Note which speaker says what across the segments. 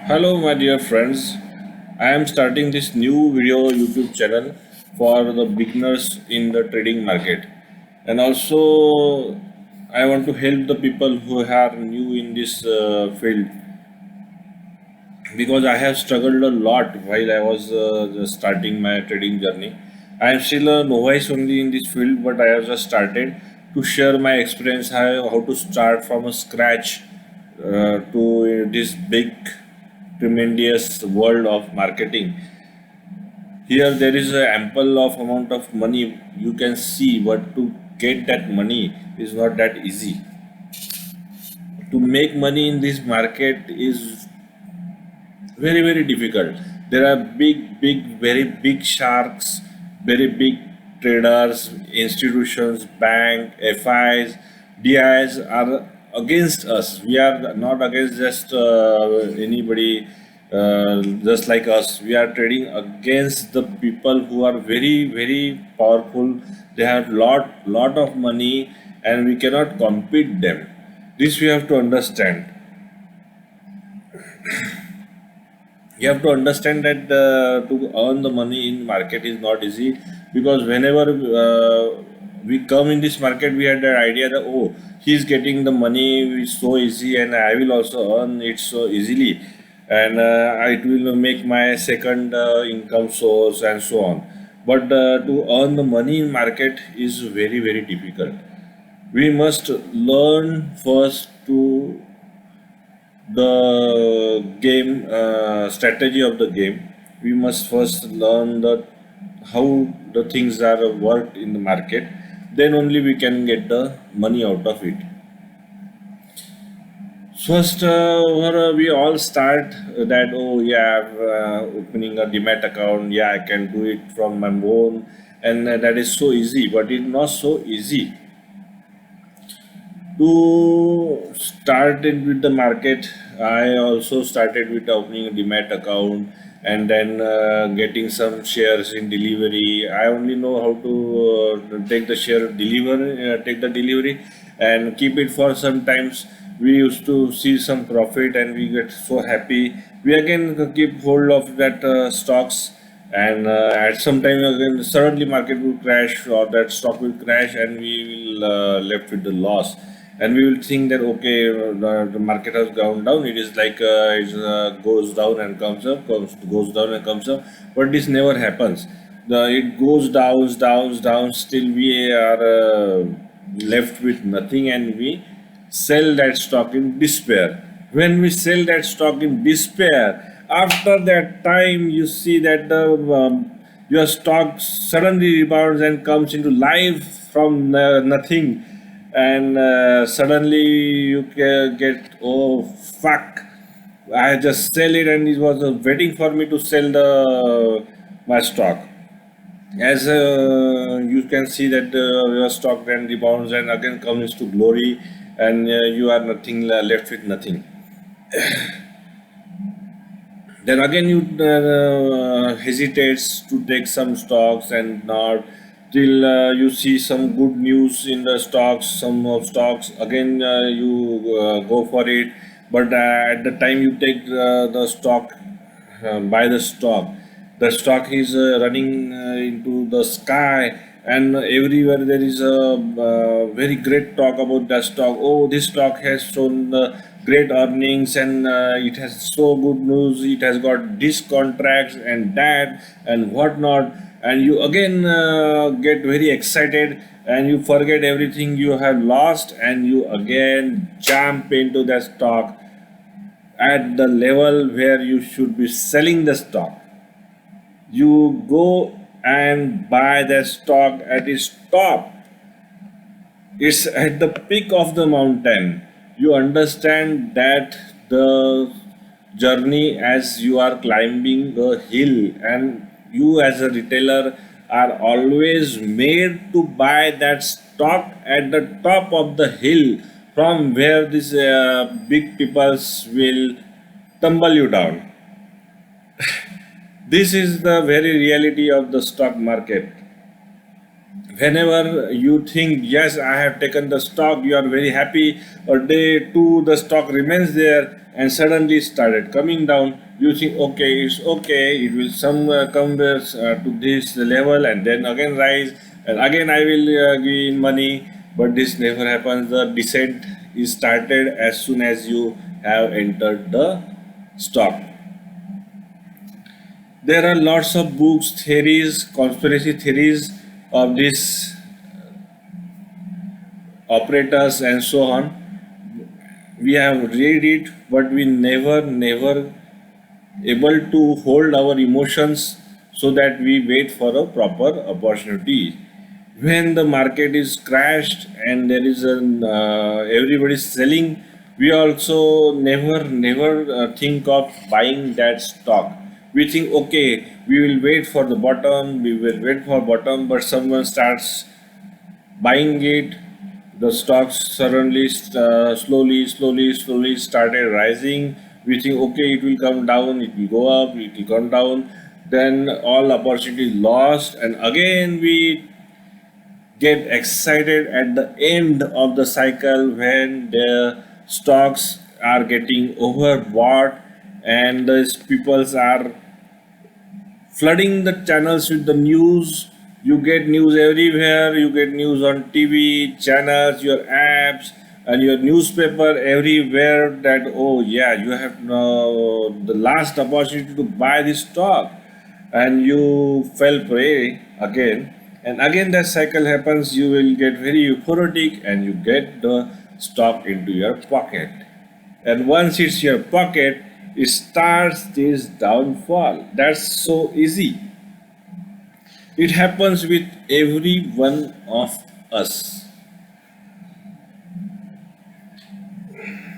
Speaker 1: Hello, my dear friends. I am starting this new video YouTube channel for the beginners in the trading market, and also I want to help the people who are new in this field because I have struggled a lot while I was just starting my trading journey. I am still a novice only in this field, but I have just started to share my experience how to start from a scratch to this big, tremendous world of marketing. Here there is a ample of amount of money you can see, but to get that money is not that easy. To make money in this market is very difficult. There are very big sharks, very big traders, institutions, bank, FIs, DIs are against us. We are not against just anybody just like us. We are trading against the people who are very powerful. They have lot of money, and we cannot compete them. This we have to understand. You have to understand that to earn the money in market is not easy, because whenever we come in this market, we had that idea that, oh, he's getting the money is so easy and I will also earn it so easily, and it will make my second income source and so on. But to earn the money in market is very difficult. We must learn first to the game strategy of the game. We must first learn the how the things are worked in the market. Then only we can get the money out of it. First, we all start that, oh yeah, opening a demat account. Yeah, I can do it from my phone, and that is so easy. But it's not so easy to start it with the market. I also started with opening a demat account and then getting some shares in delivery. I only know how to take the share delivery, take the delivery and keep it for some times. We used to see some profit and we get so happy. We again keep hold of that stocks, and at some time again suddenly market will crash or that stock will crash and we will left with the loss, and we will think that, okay, the market has gone down. It is like it goes down and comes up, goes down and comes up, but this never happens. It goes down, still we are left with nothing, and we sell that stock in despair. When we sell that stock in despair, after that time you see that your stock suddenly rebounds and comes into life from nothing, and suddenly you get, oh fuck, I just sell it, and it was waiting for me to sell the my stock. As you can see that your stock then rebounds and again comes to glory, and you are nothing left with nothing. Then again you hesitates to take some stocks and not till you see some good news in the stocks, some of stocks again you go for it. But at the time you take the stock, buy the stock is running into the sky, and everywhere there is a very great talk about that stock. Oh, this stock has shown great earnings, and it has so good news. It has got this contracts and that and whatnot, and you again get very excited, and you forget everything you have lost, and you again jump into the stock at the level where you should be selling the stock. You go and buy the stock at its top. It's at the peak of the mountain. You understand that the journey as you are climbing the hill, and you as a retailer are always made to buy that stock at the top of the hill, from where these big peoples will tumble you down. This is the very reality of the stock market. Whenever you think, yes, I have taken the stock, you are very happy, or day two the stock remains there and suddenly started coming down, you think, okay, it's okay, it will some come to this level and then again rise, and again I will gain money. But this never happens. The descent is started as soon as you have entered the stock. There are lots of books, theories, conspiracy theories of these operators and so on. We have read it, but we never able to hold our emotions so that we wait for a proper opportunity. When the market is crashed and there is an everybody is selling, we also never think of buying that stock. We think, okay, we will wait for the bottom, we will wait for bottom, but someone starts buying it. The stocks suddenly slowly started rising. We think, okay, it will come down, it will go up, it will come down. Then all opportunity lost, and again we get excited at the end of the cycle when the stocks are getting overbought and the peoples are flooding the channels with the news. You get news everywhere. You get news on TV channels, your apps, and your newspaper everywhere. That, oh yeah, you have the last opportunity to buy this stock, and you fell prey again. And again, that cycle happens. You will get very euphoric, and you get the stock into your pocket. And once it's your pocket, it starts this downfall. That's so easy. It happens with every one of us.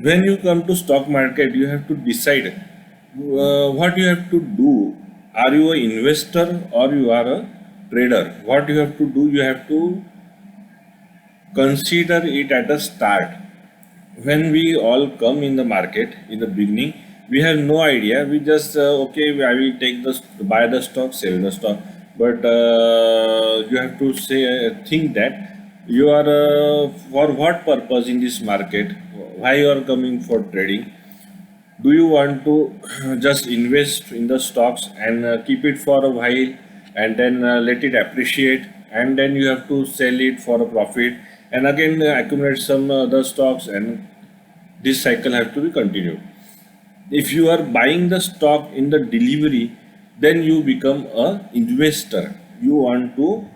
Speaker 1: When you come to stock market, you have to decide what you have to do. Are you an investor or you are a trader? What you have to do, you have to consider it at a start. When we all come in the market in the beginning, we have no idea. We just okay, I will take the buy the stock, sell the stock. But you have to say think that you are for what purpose in this market, why you are coming for trading. Do you want to just invest in the stocks and keep it for a while and then let it appreciate, and then you have to sell it for a profit and again accumulate some other stocks, and this cycle has to be continued. If you are buying the stock in the delivery, then you become a investor. You want to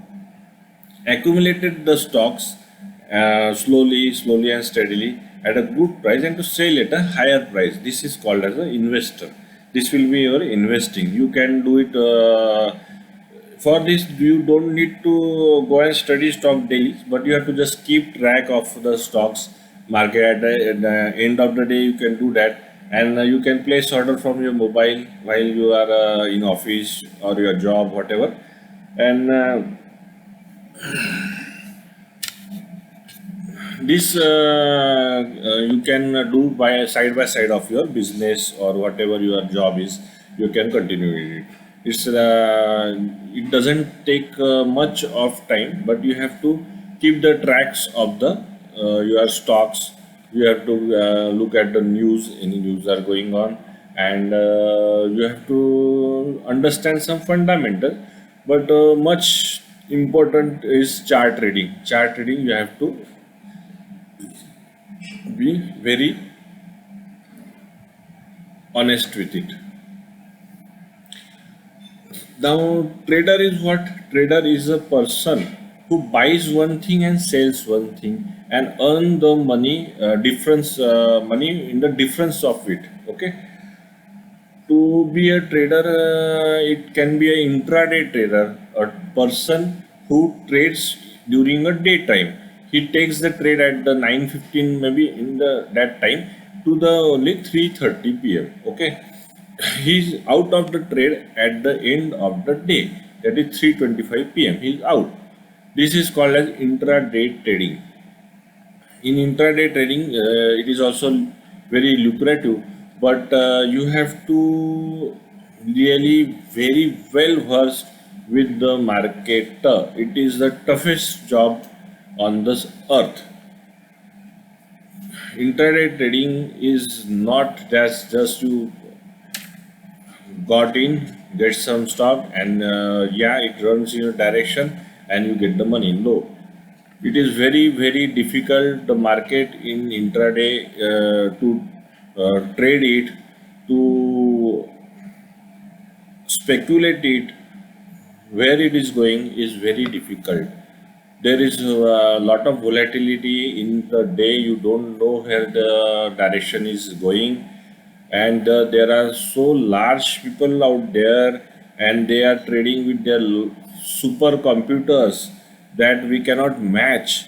Speaker 1: accumulate the stocks slowly and steadily at a good price and to sell at a higher price. This is called as an investor. This will be your investing. You can do it. For this, you don't need to go and study stock daily, but you have to just keep track of the stocks market. At the end of the day, you can do that, and you can place order from your mobile while you are in office or your job, whatever. And this you can do by side of your business or whatever your job is. You can continue it. It doesn't take much of time, but you have to keep the tracks of the your stocks. You have to look at the news. Any news are going on, and you have to understand some fundamental. But much important is chart reading. Chart reading, you have to be very honest with it. Now, trader is what? Trader is a person who buys one thing and sells one thing and earn the money difference money in the difference of it. Okay. To be a trader, it can be an intraday trader, a person who trades during a daytime. He takes the trade at the 9:15, maybe in the that time, to the only 3:30 p.m. Okay, he's out of the trade at the end of the day. That is 3:25 p.m. He's out. This is called as intraday trading. In intraday trading, it is also very lucrative, but you have to really very well versed with the marketer. It is the toughest job on this earth. Intraday trading is not just you got in, get some stock, and yeah, it runs in your direction and you get the money. No, it is very difficult the market in intraday to trade it, to speculate it, where it is going is very difficult. There is a lot of volatility in the day. You don't know where the direction is going, and there are so large people out there, and they are trading with their super computers that we cannot match.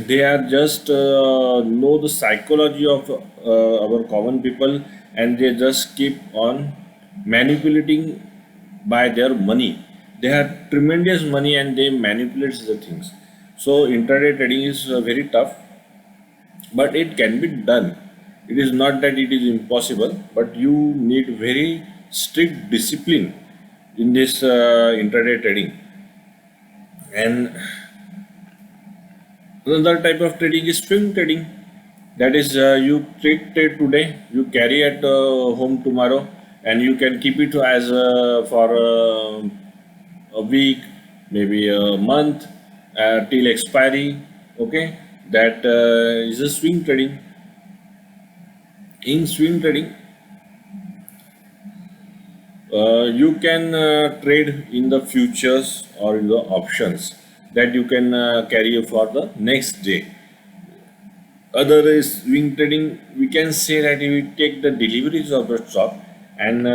Speaker 1: They are just know the psychology of our common people, and they just keep on manipulating by their money. They have tremendous money and they manipulate the things. So intraday trading is very tough, but it can be done. It is not that it is impossible, but you need very strict discipline in this intraday trading. And another type of trading is swing trading. That is, you trade today, you carry at home tomorrow, and you can keep it as for a week, maybe a month, till expiry. Okay, that is a swing trading. In swing trading, you can trade in the futures or in the options that you can carry for the next day. Other is swing trading. We can say that we take the deliveries of the stock, and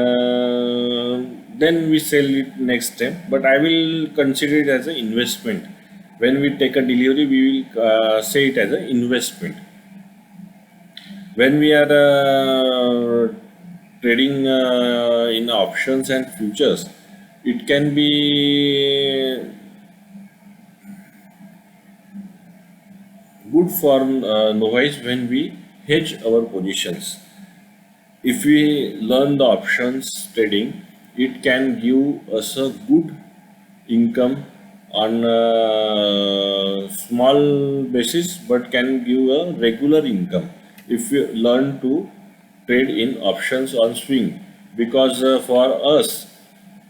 Speaker 1: then we sell it next time. But I will consider it as an investment. When we take a delivery, we will say it as an investment. When we are trading in options and futures, it can be good for novice when we hedge our positions. If we learn the options trading, it can give us a good income on a small basis, but can give a regular income if we learn to trade in options on swing. Because for us,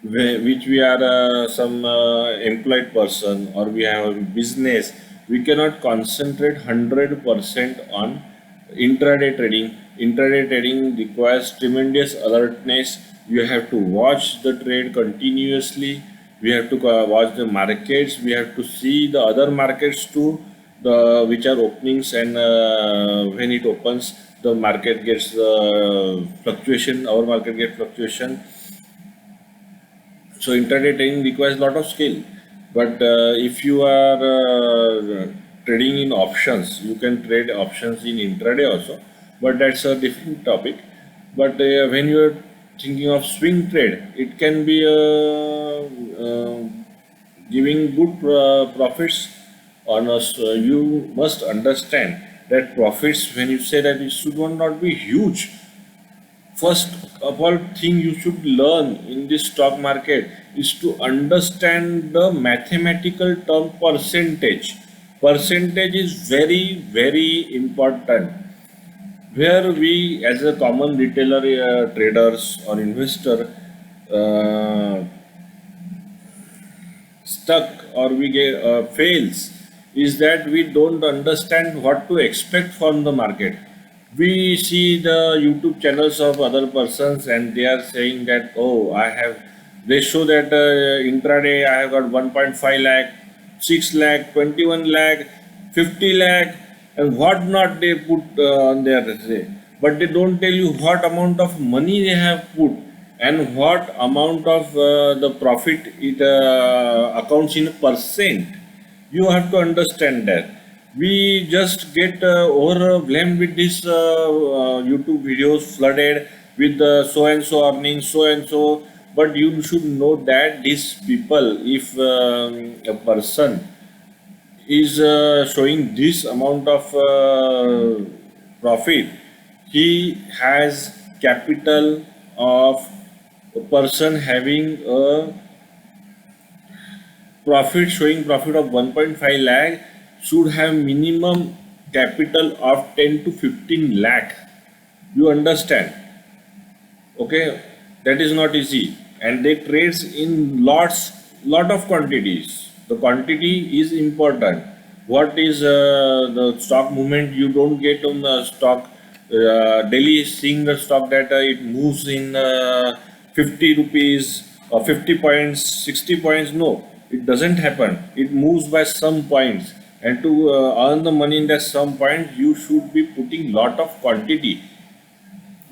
Speaker 1: which we are some employed person, or we have a business, we cannot concentrate 100% on intraday trading. Intraday trading requires tremendous alertness. You have to watch the trade continuously. We have to watch the markets. We have to see the other markets too, the which are openings, and when it opens, the market gets fluctuation, our market gets fluctuation. So intraday trading requires a lot of skill. But if you are trading in options, you can trade options in intraday also. But that's a different topic. But when you are thinking of swing trade, it can be giving good profits on us. You must understand that profits, when you say that, it should not be huge. First of all thing you should learn in this stock market is to understand the mathematical term percentage. Percentage is very important. Where we as a common retailer, traders or investor, uh, stuck or we get fails is that we don't understand what to expect from the market. We see the YouTube channels of other persons, and they are saying that, oh, I have, they show that intraday I have got 1.5 lakh, 6 lakh, 21 lakh, 50 lakh, and what not they put on their say. But they don't tell you what amount of money they have put, and what amount of the profit it accounts in percent. You have to understand that. We just get overwhelmed with this YouTube videos flooded with so and so earnings, so and so. But you should know that these people, if a person is showing this amount of profit, he has capital of a person having a profit showing profit of 1.5 lakh should have minimum capital of 10 to 15 lakh. You understand? Okay, that is not easy, and they trades in lot of quantities. The quantity is important. What is the stock movement? You don't get on the stock daily seeing the stock data. It moves in 50 rupees or 50 points, 60 points. No, it doesn't happen. It moves by some points, and to earn the money in that some point, you should be putting lot of quantity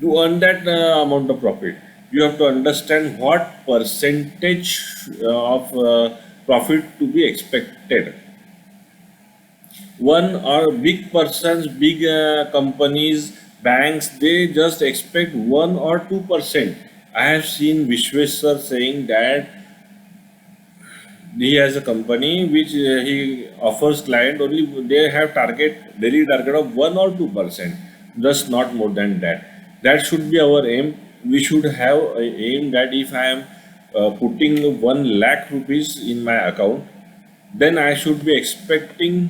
Speaker 1: to earn that amount of profit. You have to understand what percentage of profit to be expected. One or big persons, big companies, banks, they just expect 1 or 2%. I have seen Vishweswar saying that he has a company which he offers client only, they have target daily target of 1 or 2%, just not more than that. That should be our aim. We should have a aim that if I am putting 1 lakh rupees in my account, then I should be expecting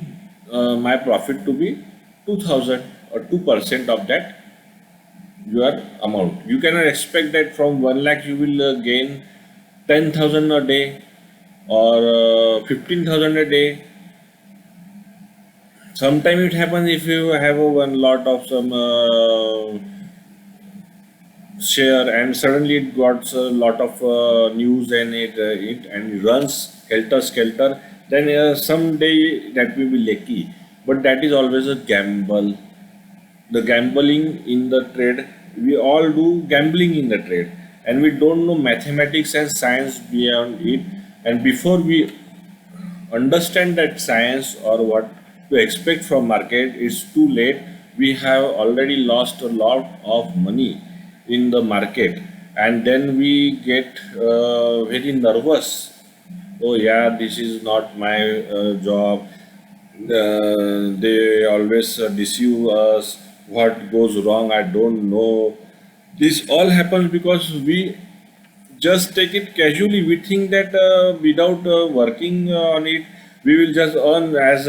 Speaker 1: my profit to be 2000 or 2% of that your amount. You cannot expect that from 1 lakh you will gain 10,000 a day or 15,000 a day. Sometimes it happens if you have a one lot of some share and suddenly it got a lot of news and it and it runs helter skelter. Then someday that will be lucky, but that is always a gamble. The gambling in the trade, we all do gambling in the trade, and we don't know mathematics and science beyond it. And before we understand that science or what to expect from market, it's too late. We have already lost a lot of money in the market, and then we get very nervous. Oh yeah, this is not my job. They always deceive us. What goes wrong, I don't know. This all happens because we just take it casually. We think that without working on it, we will just earn as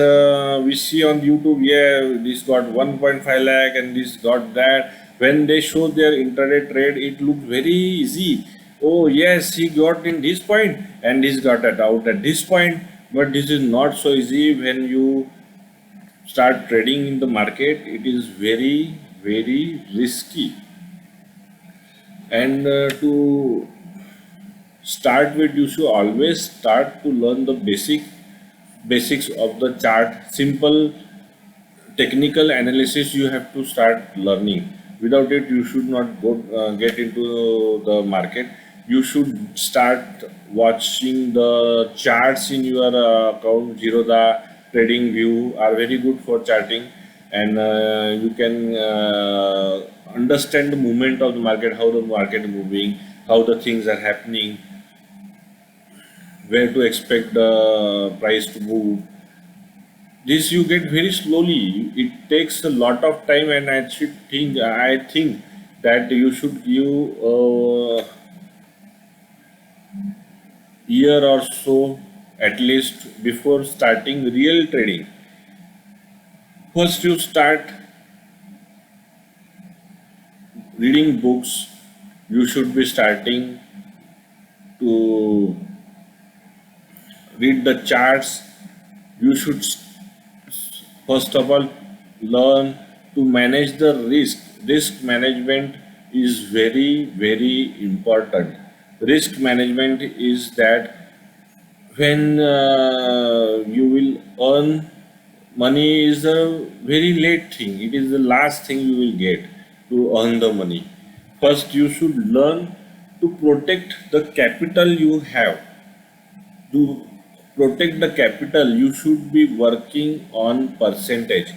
Speaker 1: we see on YouTube. Yeah, this got 1.5 lakh and this got that. When they show their intraday trade, it looks very easy. Oh yes, he got in this point and this got it out at this point. But this is not so easy when you start trading in the market. It is very very risky, and to start with, you should always start to learn the basics of the chart. Simple technical analysis you have to start learning. Without it you should not go get into the market. You should start watching the charts in your account. Zerodha, trading view are very good for charting, and you can understand the movement of the market, how the market is moving, how the things are happening, where to expect the price to move. This you get very slowly. It takes a lot of time, and I think that you should give a year or so at least before starting real trading. First, you start reading books. You should be starting to read the charts. You should first of all learn to manage the risk. Risk management is very very important. Risk management is that when you will earn money is a very late thing. It is the last thing you will get to earn the money. First you should learn to protect the capital you have. To protect the capital, you should be working on percentage.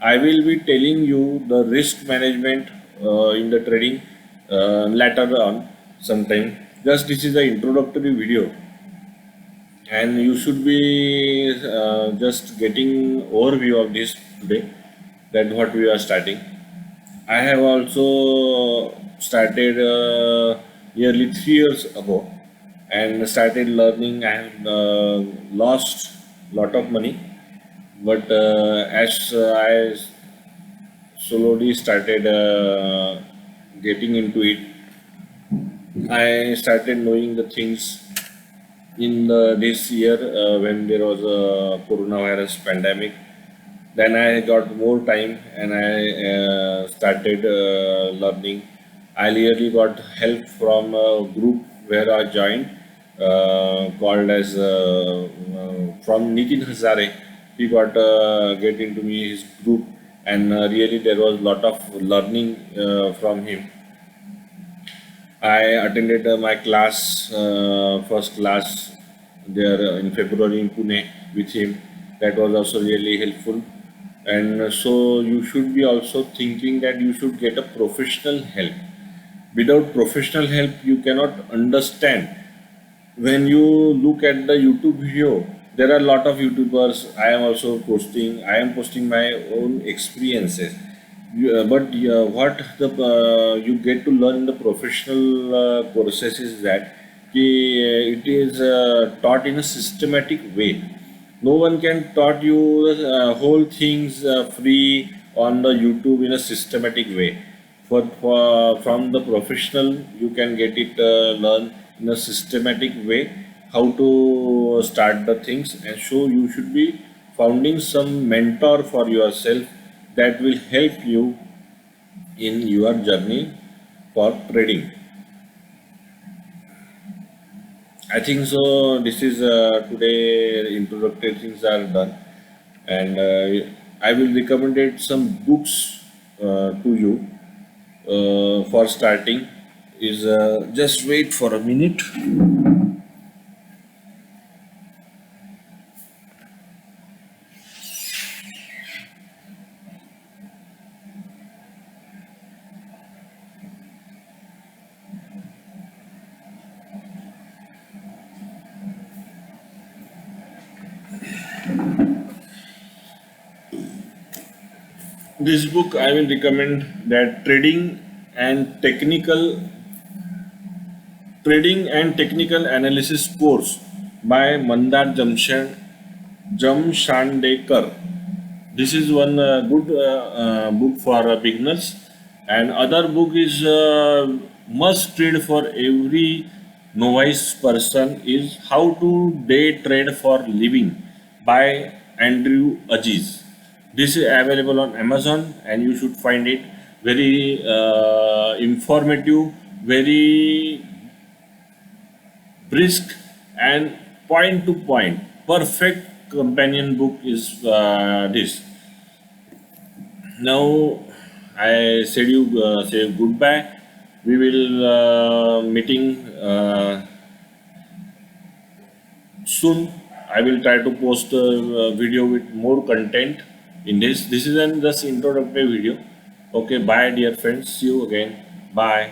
Speaker 1: I will be telling you the risk management in the trading later on sometime. Just this is the introductory video, and you should be just getting overview of this today, that what we are starting. I have also started nearly 3 years ago, and started learning. I have lost lot of money, but as I slowly started getting into it, I started knowing the things in this year when there was a coronavirus pandemic. Then I got more time and I started learning. I really got help from a group where I joined, called as from Nitin Hazare. He got get into me his group, and really there was lot of learning from him. I attended my class, first class there in February in Pune with him. That was also really helpful. And so you should be also thinking that you should get a professional help. Without professional help, you cannot understand. When you look at the YouTube video, there are a lot of YouTubers. I am also posting. I am posting my own experiences. But what you get to learn in the professional courses is that it is taught in a systematic way. No one can taught you whole things free on the YouTube in a systematic way. From the professional, you can get it learn in a systematic way how to start the things, and so you should be founding some mentor for yourself that will help you in your journey for trading. I think so. This is today introductory things are done, and I will recommend it some books to you for starting. Is just wait for a minute. This book I will recommend that and technical trading and technical analysis course by Mandar Jamshandekar. This is one good book for beginners, and other book is must read for every novice person is How to Day Trade for Living by Andrew Aziz. This is available on Amazon, and you should find it very informative, very brisk, and point to point. Perfect companion book is this. Now I said you say goodbye. We will meeting soon. I will try to post a video with more content in this. This is an just introductory video. Okay, bye dear friends. See you again. Bye.